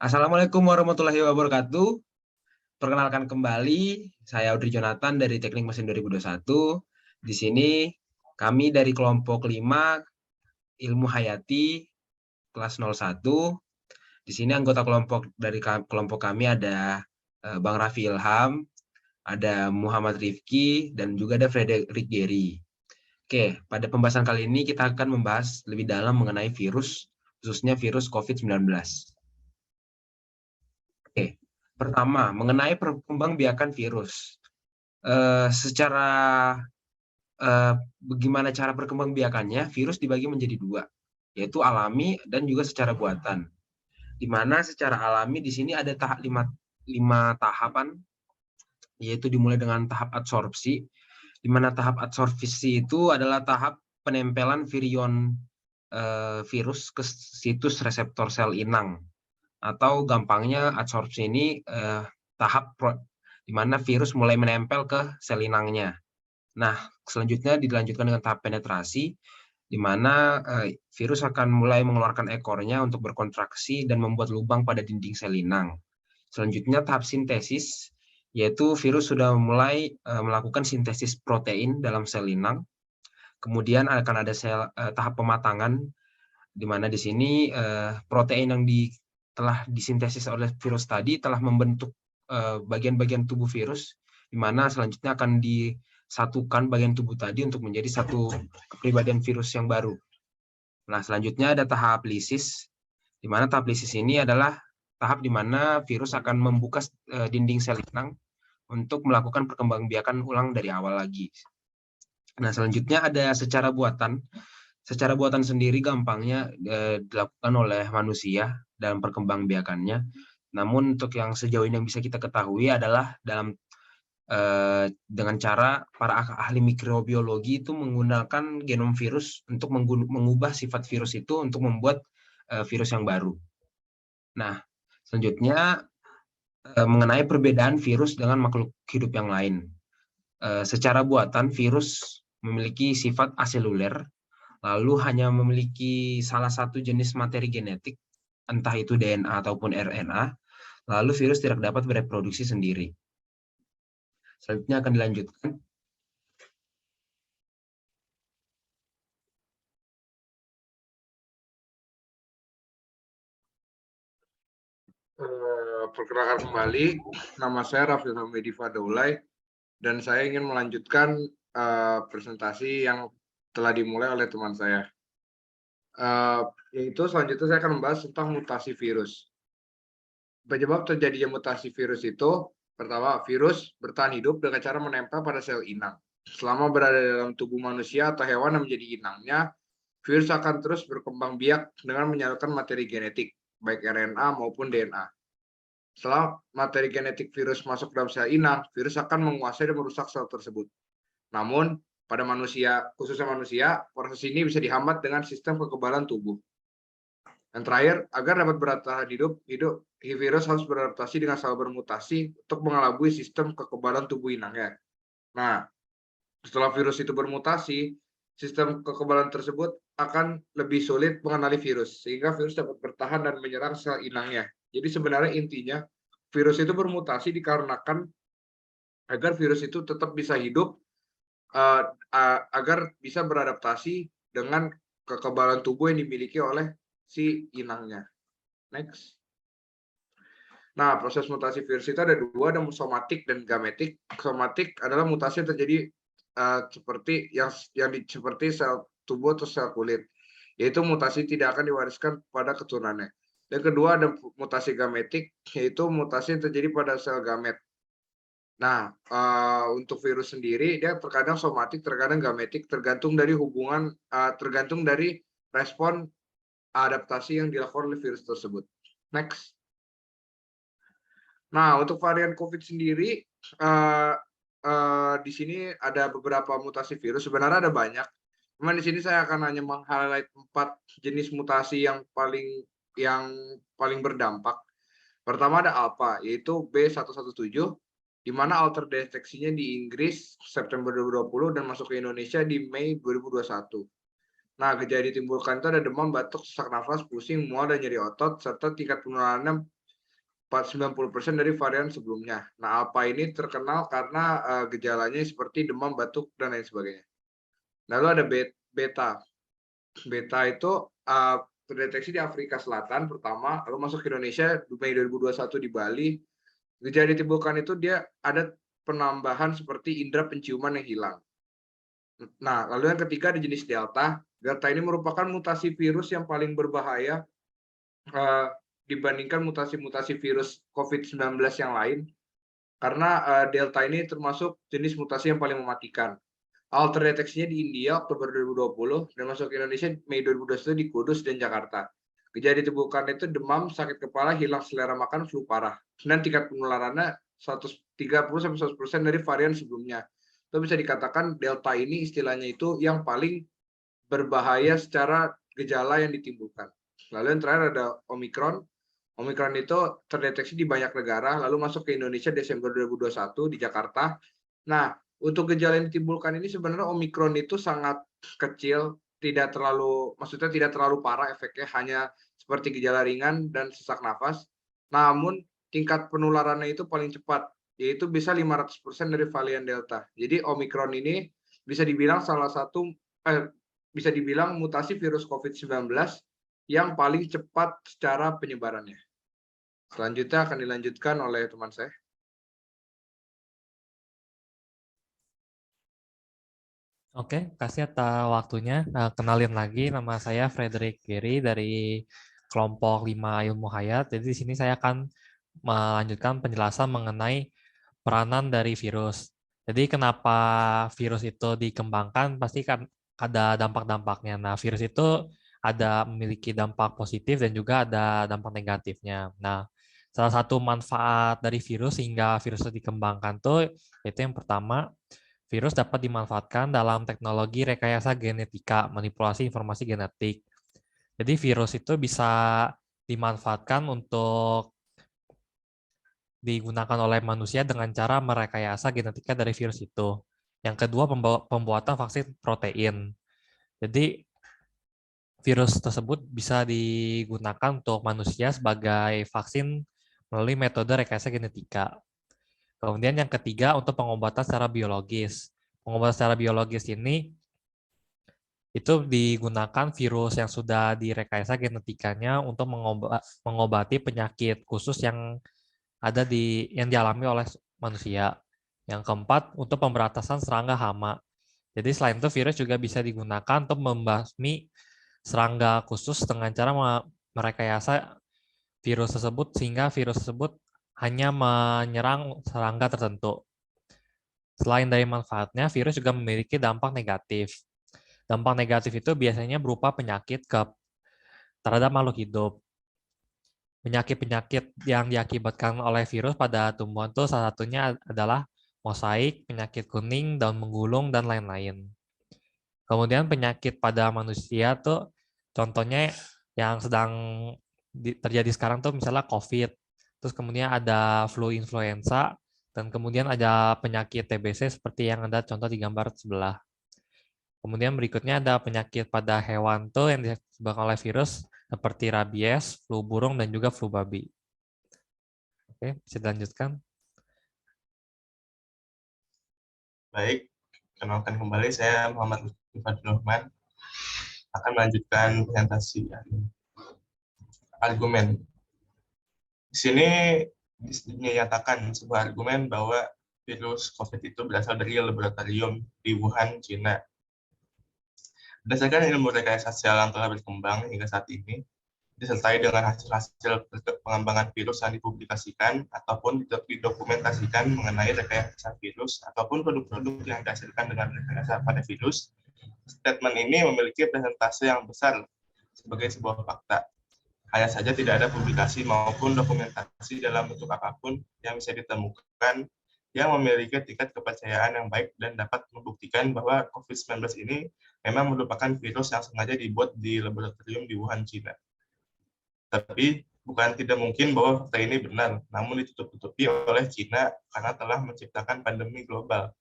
Assalamualaikum warahmatullahi wabarakatuh. Perkenalkan kembali, saya Audrey Jonathan dari Teknik Mesin 2021. Di sini kami dari kelompok 5 Ilmu Hayati kelas 01. Di sini anggota kelompok dari kelompok kami ada Bang Raffi Ilham, ada Muhammad Rifki, dan juga ada Frederick Gary. Oke, pada pembahasan kali ini kita akan membahas lebih dalam mengenai virus, khususnya virus COVID-19. Oke, pertama mengenai perkembangbiakan virus. Secara bagaimana cara perkembangbiakannya, virus dibagi menjadi dua, yaitu alami dan juga secara buatan. Di mana secara alami di sini ada lima tahapan, yaitu dimulai dengan tahap adsorpsi, di mana tahap adsorpsi itu adalah tahap penempelan virion virus ke situs reseptor sel inang. Atau gampangnya adsorpsi ini tahap di mana virus mulai menempel ke sel inangnya. Nah, selanjutnya dilanjutkan dengan tahap penetrasi, di mana virus akan mulai mengeluarkan ekornya untuk berkontraksi dan membuat lubang pada dinding sel inang. Selanjutnya tahap sintesis, yaitu virus sudah mulai melakukan sintesis protein dalam sel inang. Kemudian akan ada tahap pematangan, di mana di sini protein yang telah disintesis oleh virus tadi telah membentuk bagian-bagian tubuh virus, di mana selanjutnya akan disatukan bagian tubuh tadi untuk menjadi satu kepribadian virus yang baru. Nah, selanjutnya ada tahap lisis, di mana tahap lisis ini adalah tahap di mana virus akan membuka dinding sel inang untuk melakukan perkembangbiakan ulang dari awal lagi. Nah, selanjutnya ada secara buatan. Secara buatan sendiri gampangnya dilakukan oleh manusia dalam perkembangbiakannya. Namun untuk yang sejauh ini yang bisa kita ketahui adalah dengan cara para ahli mikrobiologi itu menggunakan genom virus untuk mengubah sifat virus itu untuk membuat virus yang baru. Nah, selanjutnya mengenai perbedaan virus dengan makhluk hidup yang lain. Secara buatan virus memiliki sifat aseluler, lalu hanya memiliki salah satu jenis materi genetik, entah itu DNA ataupun RNA, lalu virus tidak dapat bereproduksi sendiri. Selanjutnya akan dilanjutkan. Perkenalkan kembali, nama saya Raffi Hamidi Fadaulay, dan saya ingin melanjutkan presentasi yang telah dimulai oleh teman saya. Yaitu selanjutnya saya akan membahas tentang mutasi virus. Penyebab terjadinya mutasi virus itu, pertama, virus bertahan hidup dengan cara menempel pada sel inang. Selama berada dalam tubuh manusia atau hewan yang menjadi inangnya, virus akan terus berkembang biak dengan menyalurkan materi genetik, baik RNA maupun DNA. Setelah materi genetik virus masuk dalam sel inang, virus akan menguasai dan merusak sel tersebut. Namun, pada manusia, khususnya manusia, proses ini bisa dihambat dengan sistem kekebalan tubuh. Yang terakhir, agar dapat bertahan hidup, virus harus beradaptasi dengan sel bermutasi untuk mengelabui sistem kekebalan tubuh inangnya. Nah, setelah virus itu bermutasi, sistem kekebalan tersebut akan lebih sulit mengenali virus, sehingga virus dapat bertahan dan menyerang sel inangnya. Jadi sebenarnya intinya, virus itu bermutasi dikarenakan agar virus itu tetap bisa hidup, agar bisa beradaptasi dengan kekebalan tubuh yang dimiliki oleh si inangnya. Next. Nah, proses mutasi virus itu ada dua, ada somatik dan gametik. Somatik adalah mutasi yang terjadi seperti seperti sel tubuh atau sel kulit, yaitu mutasi tidak akan diwariskan pada keturunannya. Yang kedua ada mutasi gametik, yaitu mutasi yang terjadi pada sel gamet. Nah, untuk virus sendiri dia terkadang somatik, terkadang gametik, tergantung dari tergantung dari respon adaptasi yang dilakukan oleh virus tersebut. Next. Nah, untuk varian COVID sendiri, di sini ada beberapa mutasi virus, sebenarnya ada banyak. Cuman di sini saya akan hanya meng-highlight 4 jenis mutasi yang paling berdampak. Pertama ada Alpha, yaitu B117, di mana alter deteksinya di Inggris September 2020 dan masuk ke Indonesia di Mei 2021. Nah, gejala ditimbulkan itu ada demam, batuk, sesak nafas, pusing, mual, dan nyeri otot, serta tingkat penularannya 90% dari varian sebelumnya. Nah, Alpha ini terkenal karena gejalanya seperti demam, batuk, dan lain sebagainya. Lalu ada Beta. Beta itu terdeteksi di Afrika Selatan pertama, lalu masuk ke Indonesia Mei 2021 di Bali. Gejala yang ditimbulkan itu dia ada penambahan seperti indera penciuman yang hilang. Nah, lalu yang ketiga ada jenis Delta. Delta ini merupakan mutasi virus yang paling berbahaya dibandingkan mutasi-mutasi virus COVID-19 yang lain, karena Delta ini termasuk jenis mutasi yang paling mematikan. Awal terdeteksinya di India Oktober 2020 dan masuk ke Indonesia Mei 2021 di Kudus dan Jakarta. Gejala ditemukan itu demam, sakit kepala, hilang selera makan, flu parah. Dan tingkat penularannya 130-100% dari varian sebelumnya. Itu bisa dikatakan Delta ini istilahnya itu yang paling berbahaya secara gejala yang ditimbulkan. Lalu yang terakhir ada Omicron. Omicron itu terdeteksi di banyak negara, lalu masuk ke Indonesia Desember 2021 di Jakarta. Nah, untuk gejala yang ditimbulkan ini sebenarnya Omicron itu sangat kecil, maksudnya tidak terlalu parah efeknya, hanya seperti gejala ringan dan sesak nafas. Namun tingkat penularannya itu paling cepat, yaitu bisa 500% dari varian Delta. Jadi Omicron ini bisa dibilang bisa dibilang mutasi virus COVID-19 yang paling cepat secara penyebarannya. Selanjutnya akan dilanjutkan oleh teman saya. Oke, kasih atas waktunya. Kenalin lagi, nama saya Frederick Giri dari kelompok 5 Ilmu Hayat. Jadi di sini saya akan melanjutkan penjelasan mengenai peranan dari virus. Jadi kenapa virus itu dikembangkan, pasti kan ada dampak-dampaknya. Nah, virus itu ada memiliki dampak positif dan juga ada dampak negatifnya. Nah, salah satu manfaat dari virus sehingga virus itu dikembangkan tuh, itu yang pertama, virus dapat dimanfaatkan dalam teknologi rekayasa genetika, manipulasi informasi genetik. Jadi virus itu bisa dimanfaatkan untuk digunakan oleh manusia dengan cara merekayasa genetika dari virus itu. Yang kedua, pembuatan vaksin protein. Jadi virus tersebut bisa digunakan untuk manusia sebagai vaksin melalui metode rekayasa genetika. Kemudian yang ketiga, untuk pengobatan secara biologis. Pengobatan secara biologis ini itu digunakan virus yang sudah direkayasa genetikanya untuk mengobati penyakit khusus yang yang dialami oleh manusia. Yang keempat, untuk pemberantasan serangga hama. Jadi selain itu virus juga bisa digunakan untuk membasmi serangga khusus dengan cara merekayasa virus tersebut sehingga virus tersebut hanya menyerang serangga tertentu. Selain dari manfaatnya, virus juga memiliki dampak negatif. Dampak negatif itu biasanya berupa penyakit terhadap makhluk hidup. Penyakit-penyakit yang diakibatkan oleh virus pada tumbuhan itu salah satunya adalah mosaik, penyakit kuning, daun menggulung, dan lain-lain. Kemudian penyakit pada manusia tuh contohnya yang sedang terjadi sekarang tuh misalnya COVID, terus kemudian ada flu influenza, dan kemudian ada penyakit TBC seperti yang ada contoh di gambar sebelah. Kemudian berikutnya ada penyakit pada hewan tuh yang disebabkan oleh virus seperti rabies, flu burung, dan juga flu babi. Oke, bisa dilanjutkan. Baik, kenalkan kembali saya Muhammad Fadlur Rahman akan melanjutkan presentasi argumen. Di sini dinyatakan sebuah argumen bahwa virus COVID itu berasal dari laboratorium di Wuhan, China. Berdasarkan ilmu rekayasa sel yang telah berkembang hingga saat ini, disertai dengan hasil-hasil pengembangan virus yang dipublikasikan ataupun didokumentasikan mengenai rekayasa virus ataupun produk-produk yang dihasilkan dengan rekayasa pada virus, statement ini memiliki presentase yang besar sebagai sebuah fakta. Hanya saja tidak ada publikasi maupun dokumentasi dalam bentuk apapun yang bisa ditemukan yang memiliki tingkat kepercayaan yang baik dan dapat membuktikan bahwa COVID-19 ini memang merupakan virus yang sengaja dibuat di laboratorium di Wuhan, China. Tapi bukan tidak mungkin bahwa fakta ini benar, namun ditutup-tutupi oleh China karena telah menciptakan pandemi global.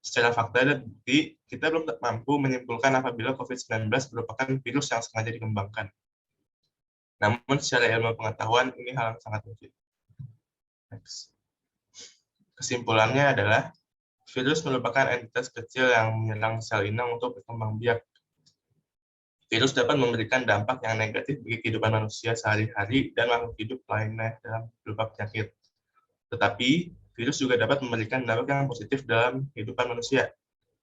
Secara fakta dan bukti, kita belum mampu menyimpulkan apabila COVID-19 merupakan virus yang sengaja dikembangkan. Namun secara ilmu pengetahuan ini hal yang sangat mungkin. Next. Kesimpulannya adalah virus merupakan entitas kecil yang menyerang sel inang untuk berkembang biak. Virus dapat memberikan dampak yang negatif bagi kehidupan manusia sehari-hari dan makhluk hidup lainnya dalam berupa penyakit. Tetapi, virus juga dapat memberikan dampak yang positif dalam kehidupan manusia.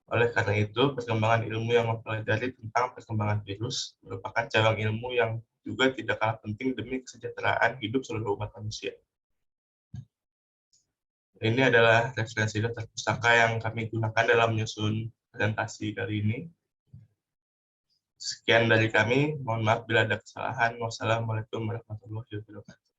Oleh karena itu, perkembangan ilmu yang mempelajari tentang perkembangan virus merupakan cabang ilmu yang juga tidak kalah penting demi kesejahteraan hidup seluruh umat manusia. Ini adalah referensi daftar pustaka yang kami gunakan dalam menyusun presentasi kali ini. Sekian dari kami, mohon maaf bila ada kesalahan. Wassalamualaikum warahmatullahi wabarakatuh.